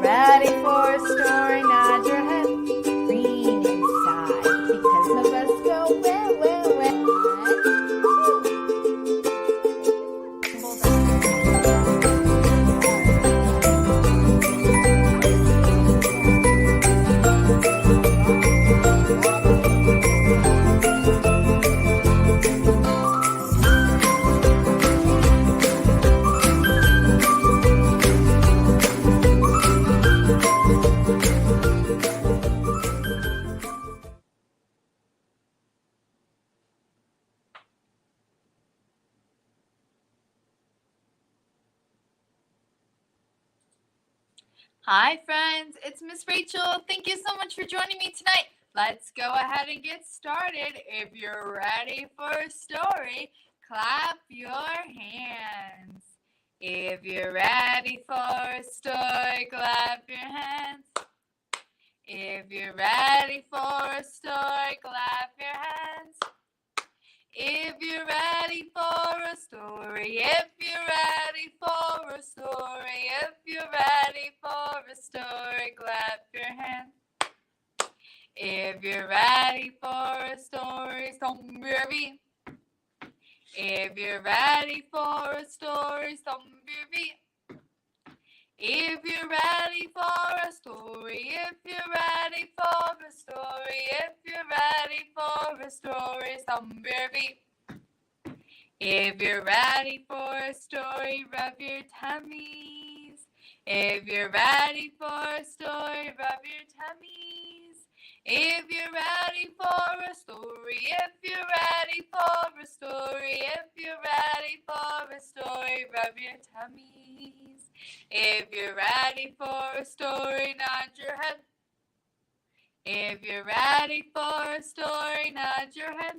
ready for a story, nod your head. Green inside, because of us go where, where, where. Hi friends, it's Miss Rachel. Thank you so much for joining me tonight. Let's go ahead and get started. If you're ready for a story, clap your hands. If you're ready for a story, clap your hands. If you're ready for a story, clap your hands. If you're ready for a story, if you're ready for a story, if you're ready for a story, clap your hands. If you're ready for a story, stomp your feet. If you're ready for a story, stomp your feet. If you're ready for a story, if you're ready for a story, if you're ready for a story, stomp your feet. If you're ready for a story, rub your tummies. If you're ready for a story, rub your tummies. If you're ready for a story, if you're ready for a story, if you're ready for a story, rub your tummies. If you're ready for a story, nod your head. If you're ready for a story, nod your head.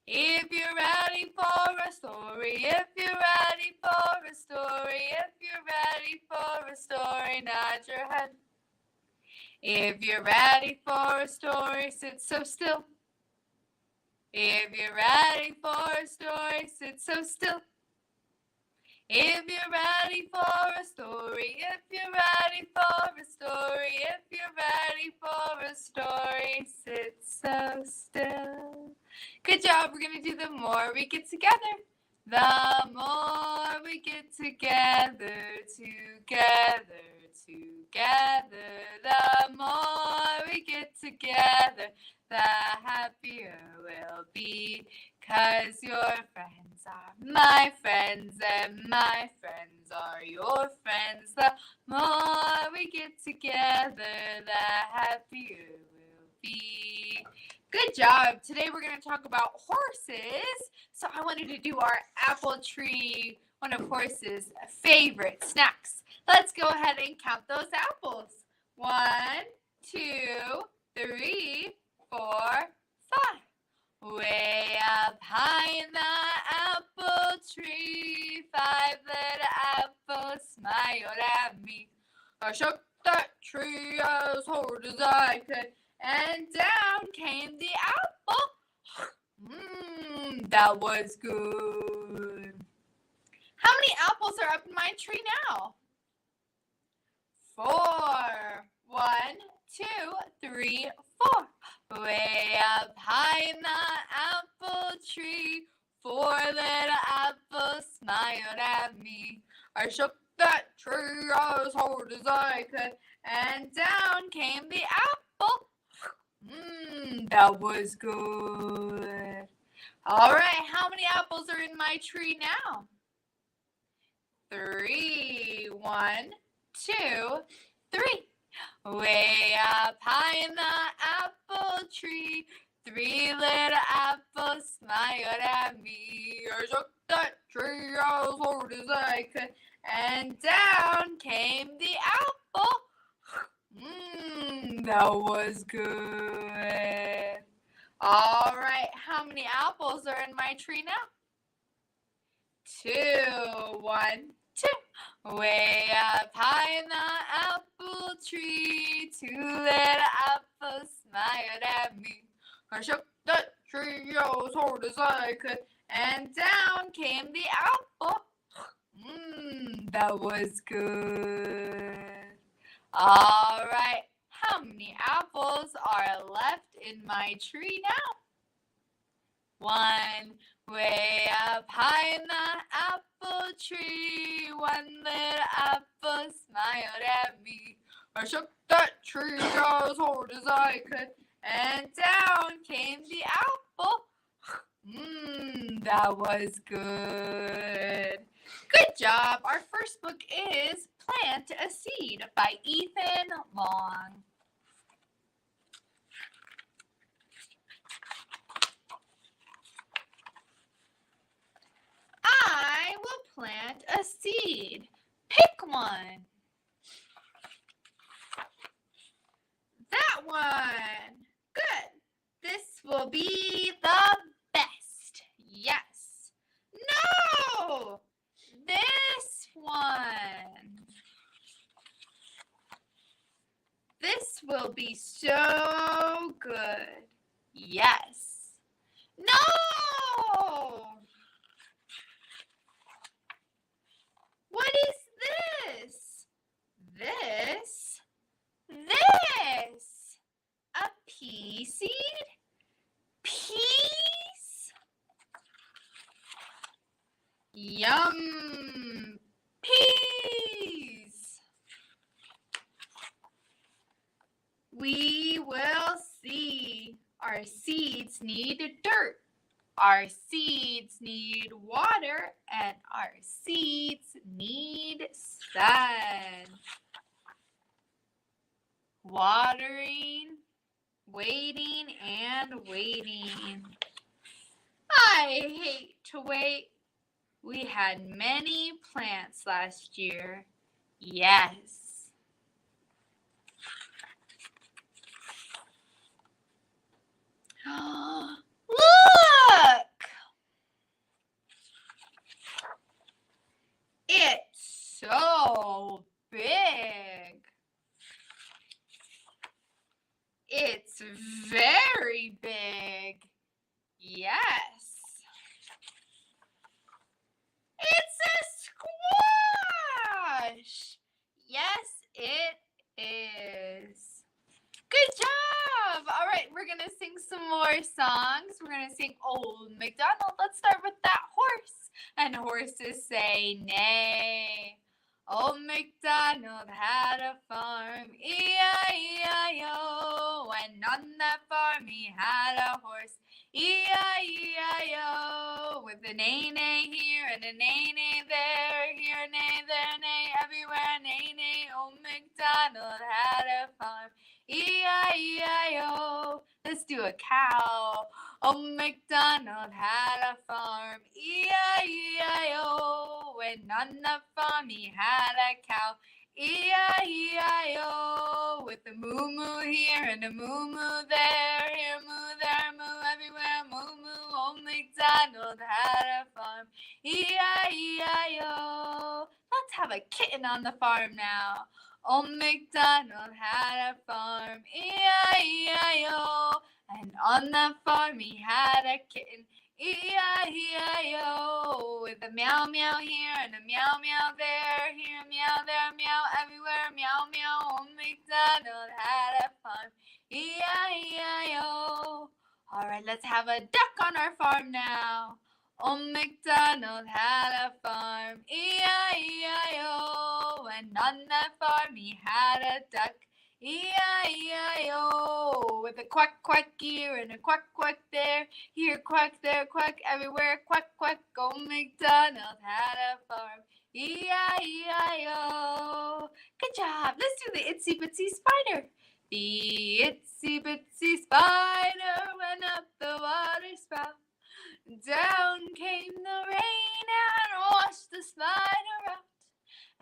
If you're ready for a story, if you're ready for a story, if you're ready for a story, nod your head. If you're ready for a story, sit so still. If you're ready for a story, sit so still. If you're ready for a story, if you're ready for a story, if you're ready for a story, sit so still. Good job. We're going to do the more we get together. The more we get together, together, together. The more we get together, the happier we'll be. 'Cause your friends are my friends and my friends are your friends. The more we get together, the happier we'll be. Good job. Today we're going to talk about horses. So I wanted to do our apple tree, one of horses' favorite snacks. Let's go ahead and count those apples. 1, 2, 3, 4, 5. Way up high in the apple tree, 5 little apples smiled at me. I shook that tree as hard as I could, and down came the apple. That was good. How many apples are up in my tree now? 4. 1, 2, 3, 4. Way up high in the apple tree, 4 little apples smiled at me. I shook that tree as hard as I could, and down came the apple. That was good. All right, how many apples are in my tree now? 3. 1, 2, 3. Way up high in the apple tree, 3 little apples smiled at me. I shook that tree as hard as I could, and down came the apple. That was good. All right, how many apples are in my tree now? 2. 1, 2. Way up high in the apple tree, 2 little apples smiled at me. I shook that tree as hard as I could, and down came the apple. That was good. All right. How many apples are left in my tree now? One. Way up high in the apple tree, one little apple smiled at me. I shook that tree as hard as I could, and down came the apple. That was good. Good job. Our first book is Plant a Seed by Ethan Long. I will plant a seed. Pick one. That one. Good. This will be the best. Yes. No. This one. This will be so good. Yes. No. What is this? This. A pea seed? Peas? Yum! Peas! We will see. Our seeds need dirt. Our seeds need water, and our seeds need sun. Watering, waiting, and waiting. I hate to wait. We had many plants last year. Yes. Look! It's so big. It's very big. Yes. It's a squash. Yes, it is. Good job. All right, we're going to sing some more songs. We're going to sing Old MacDonald. Let's start with that horse. And horses say neigh. Old MacDonald had a farm, E-I-E-I-O. And on that farm he had a horse, E-I-E-I-O. With a neigh-neigh here and a neigh-neigh there, here a neigh, there a neigh, everywhere a neigh-neigh. Old MacDonald had a farm, E-I-E-I-O. Let's do a cow. Old MacDonald had a farm, E-I-E-I-O. And on the farm he had a cow, E-I-E-I-O. With a moo-moo here and a moo-moo there, here moo, there moo, everywhere moo-moo. Old MacDonald had a farm, E-I-E-I-O. Let's have a kitten on the farm now. Old MacDonald had a farm, E-I-E-I-O. And on the farm he had a kitten, E-I-E-I-O. With a meow meow here and a meow meow there, here a meow, there a meow, everywhere meow meow. Old MacDonald had a farm, E-I-E-I-O. All right, let's have a duck on our farm now. Old MacDonald had a farm, E-I-E-I-O. And on that farm he had a duck, E-I-E-I-O. With a quack quack here and a quack quack there, here quack, there quack, everywhere quack quack. Old MacDonald had a farm, E-I-E-I-O. Good job. Let's do the itsy bitsy spider. The itsy bitsy spider went up the water spout. Down came the rain and washed the spider out.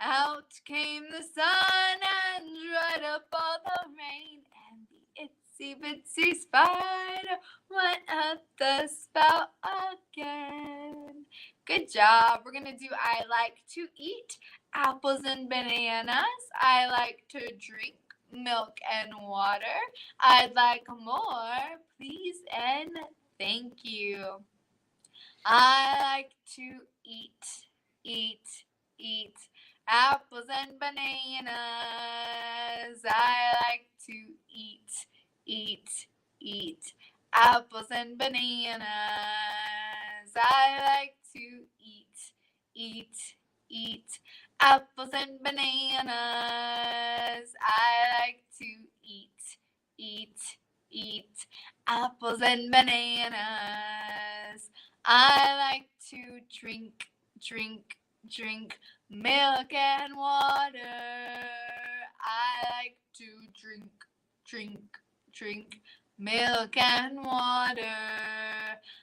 Out came the sun and dried up all the rain. And the itsy bitsy spider went up the spout again. Good job. We're going to do I like to eat apples and bananas. I like to drink milk and water. I'd like more, please and thank you. I like to eat Apples and bananas. I like to eat, eat, eat. Apples and bananas. I like to eat, eat, eat. Apples and bananas. I like to eat, eat, eat. Apples and bananas. I like to drink, drink, drink. Milk and water. I like to drink, drink, drink. Milk and water.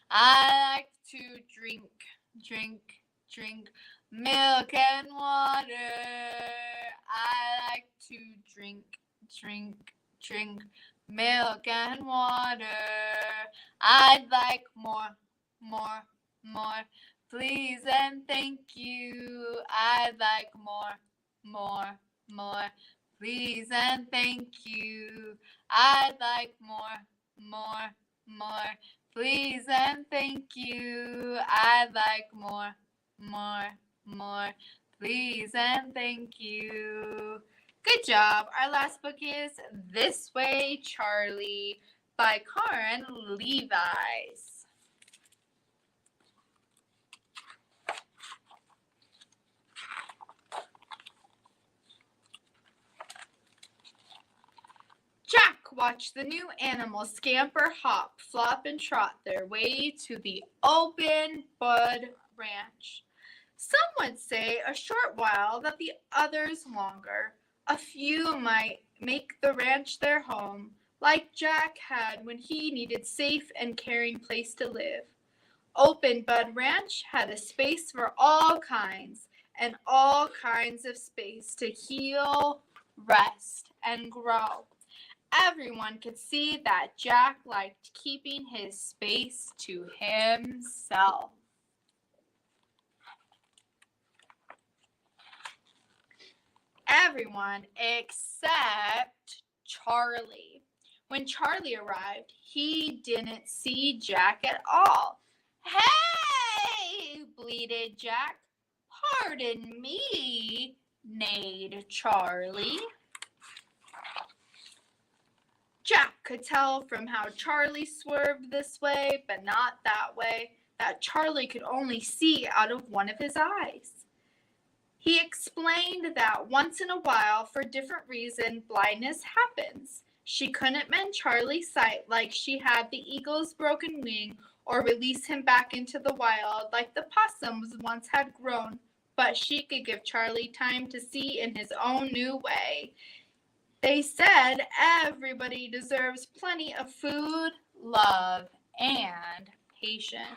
I like to drink, drink, drink. Milk and water. I like to drink, drink, drink. Milk and water. I'd like more, more, more. Please and thank you. I'd like more, more, more. Please and thank you. I'd like more, more, more. Please and thank you. I'd like more, more, more. Please and thank you. Good job. Our last book is This Way, Charlie by Karen Levis. Jack watched the new animals scamper, hop, flop, and trot their way to the open bud ranch. Some would say a short while, that the others longer. A few might make the ranch their home, like Jack had when he needed safe and caring place to live. Open Bud Ranch had a space for all kinds, and all kinds of space to heal, rest, and grow. Everyone could see that Jack liked keeping his space to himself. Everyone except Charlie. When Charlie arrived, he didn't see Jack at all. "Hey!" bleated Jack. "Pardon me," neighed Charlie. Jack could tell from how Charlie swerved this way, but not that way, that Charlie could only see out of one of his eyes. He explained that once in a while, for different reason, blindness happens. She couldn't mend Charlie's sight like she had the eagle's broken wing, or release him back into the wild like the possums once had grown, but she could give Charlie time to see in his own new way. They said everybody deserves plenty of food, love, and patience.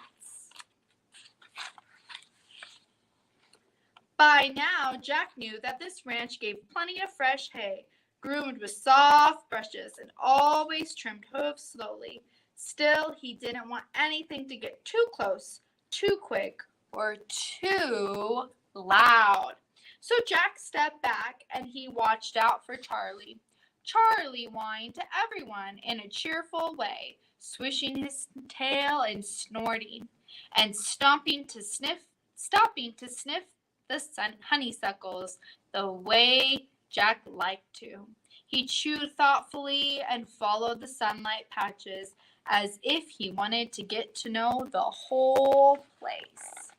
By now, Jack knew that this ranch gave plenty of fresh hay, groomed with soft brushes, and always trimmed hooves slowly. Still, he didn't want anything to get too close, too quick, or too loud. So Jack stepped back and he watched out for Charlie. Charlie whined to everyone in a cheerful way, swishing his tail and snorting, and stopping to sniff the honeysuckles the way Jack liked to. He chewed thoughtfully and followed the sunlight patches as if he wanted to get to know the whole place.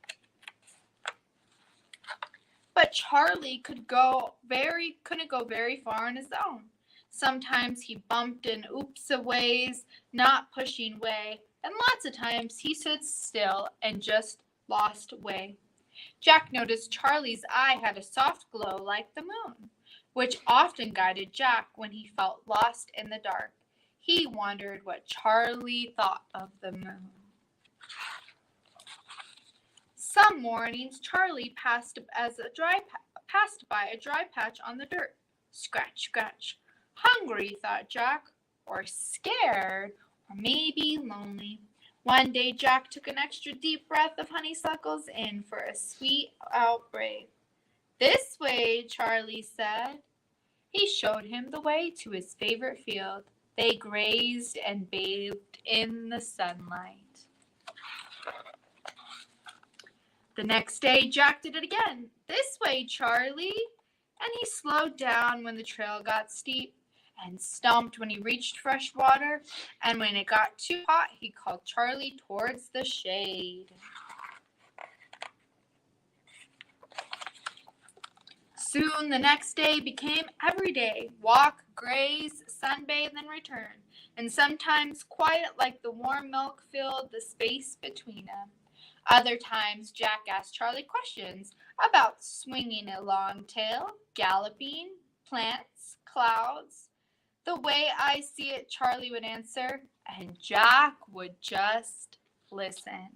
But Charlie couldn't go very far on his own. Sometimes he bumped in oops a ways, not pushing way, and lots of times he stood still and just lost way. Jack noticed Charlie's eye had a soft glow like the moon, which often guided Jack when he felt lost in the dark. He wondered what Charlie thought of the moon. Some mornings Charlie passed by a dry patch on the dirt. Scratch, scratch. Hungry, thought Jack, or scared, or maybe lonely. One day Jack took an extra deep breath of honeysuckles in for a sweet outbreak. "This way," Charlie said. He showed him the way to his favorite field. They grazed and bathed in the sunlight. The next day, Jack did it again. This way, Charlie. And he slowed down when the trail got steep and stomped when he reached fresh water. And when it got too hot, he called Charlie towards the shade. Soon the next day became every day. Walk, graze, sunbathe, and return. And sometimes quiet like the warm milk filled the space between them. Other times Jack asked Charlie questions about swinging a long tail, galloping, plants, clouds. The way I see it, Charlie would answer, and Jack would just listen.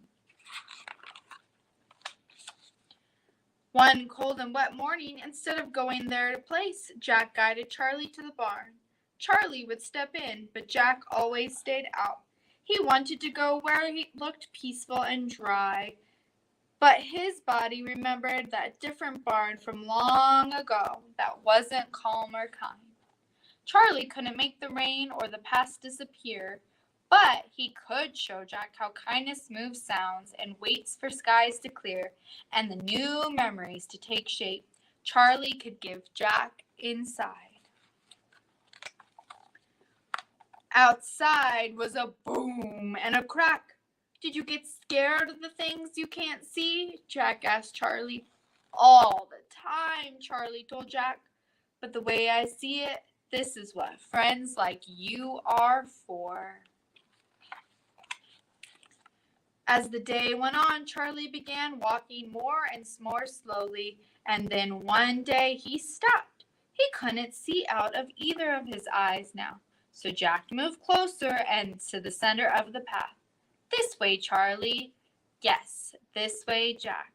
One cold and wet morning, instead of going there to place, Jack guided Charlie to the barn. Charlie would step in, but Jack always stayed out. He wanted to go where he looked peaceful and dry, but his body remembered that different barn from long ago that wasn't calm or kind. Charlie couldn't make the rain or the past disappear, but he could show Jack how kindness moves sounds and waits for skies to clear and the new memories to take shape Charlie could give Jack inside. Outside was a boom and a crack. Did you get scared of the things you can't see? Jack asked Charlie. All the time, Charlie told Jack. But the way I see it, this is what friends like you are for. As the day went on, Charlie began walking more and more slowly, and then one day he stopped. He couldn't see out of either of his eyes now. So Jack moved closer and to the center of the path. This way, Charlie. Yes, this way, Jack.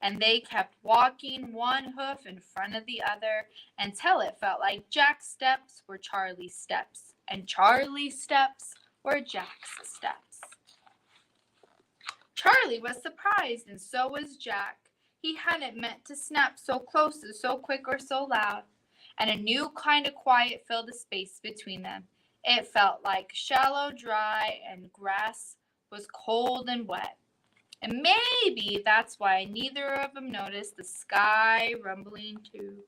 And they kept walking one hoof in front of the other until it felt like Jack's steps were Charlie's steps, and Charlie's steps were Jack's steps. Charlie was surprised, and so was Jack. He hadn't meant to snap so close and so quick or so loud, and a new kind of quiet filled the space between them. It felt like shallow, dry, and grass was cold and wet. And maybe that's why neither of them noticed the sky rumbling too.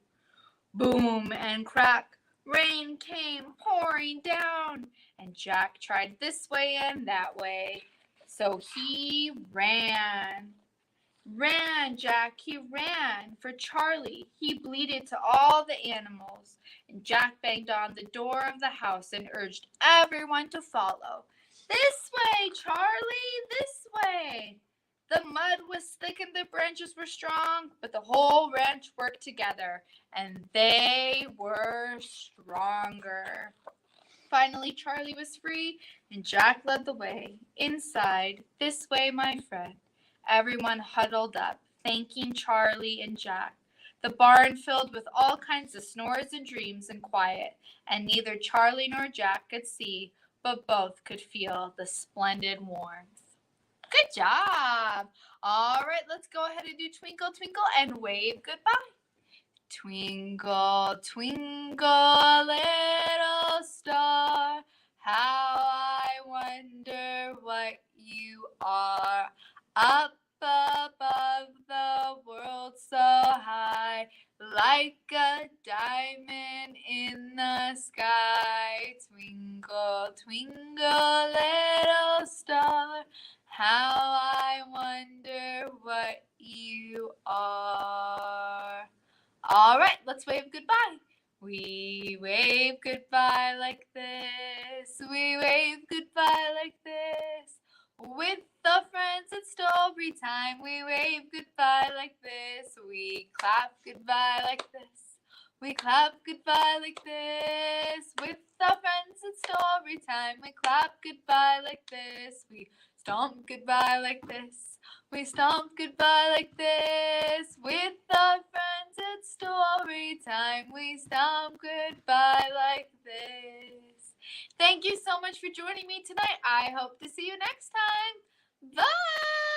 Boom and crack, rain came pouring down, and Jack tried this way and that way. So he ran. Ran, Jack, he ran for Charlie. He bleated to all the animals, and Jack banged on the door of the house and urged everyone to follow. This way, Charlie, this way. The mud was thick and the branches were strong, but the whole ranch worked together, and they were stronger. Finally, Charlie was free, and Jack led the way. Inside, this way, my friend. Everyone huddled up, thanking Charlie and Jack. The barn filled with all kinds of snores and dreams and quiet, and neither Charlie nor Jack could see, but both could feel the splendid warmth. Good job! All right, let's go ahead and do Twinkle, Twinkle, and wave goodbye. Twinkle, twinkle, little star, how I wonder what you are. Up above the world so high, like a diamond in the sky. Twinkle, twinkle, little star, how I wonder what you are. All right, let's wave goodbye. We wave goodbye like this. We wave goodbye like this. With the friends at story time, we wave goodbye like this. We clap goodbye like this. We clap goodbye like this. With the friends at story time, we clap goodbye like this. We stomp goodbye like this. We stomp goodbye like this. With the friends at story time, we stomp goodbye like this. Thank you so much for joining me tonight. I hope to see you next time. Bye!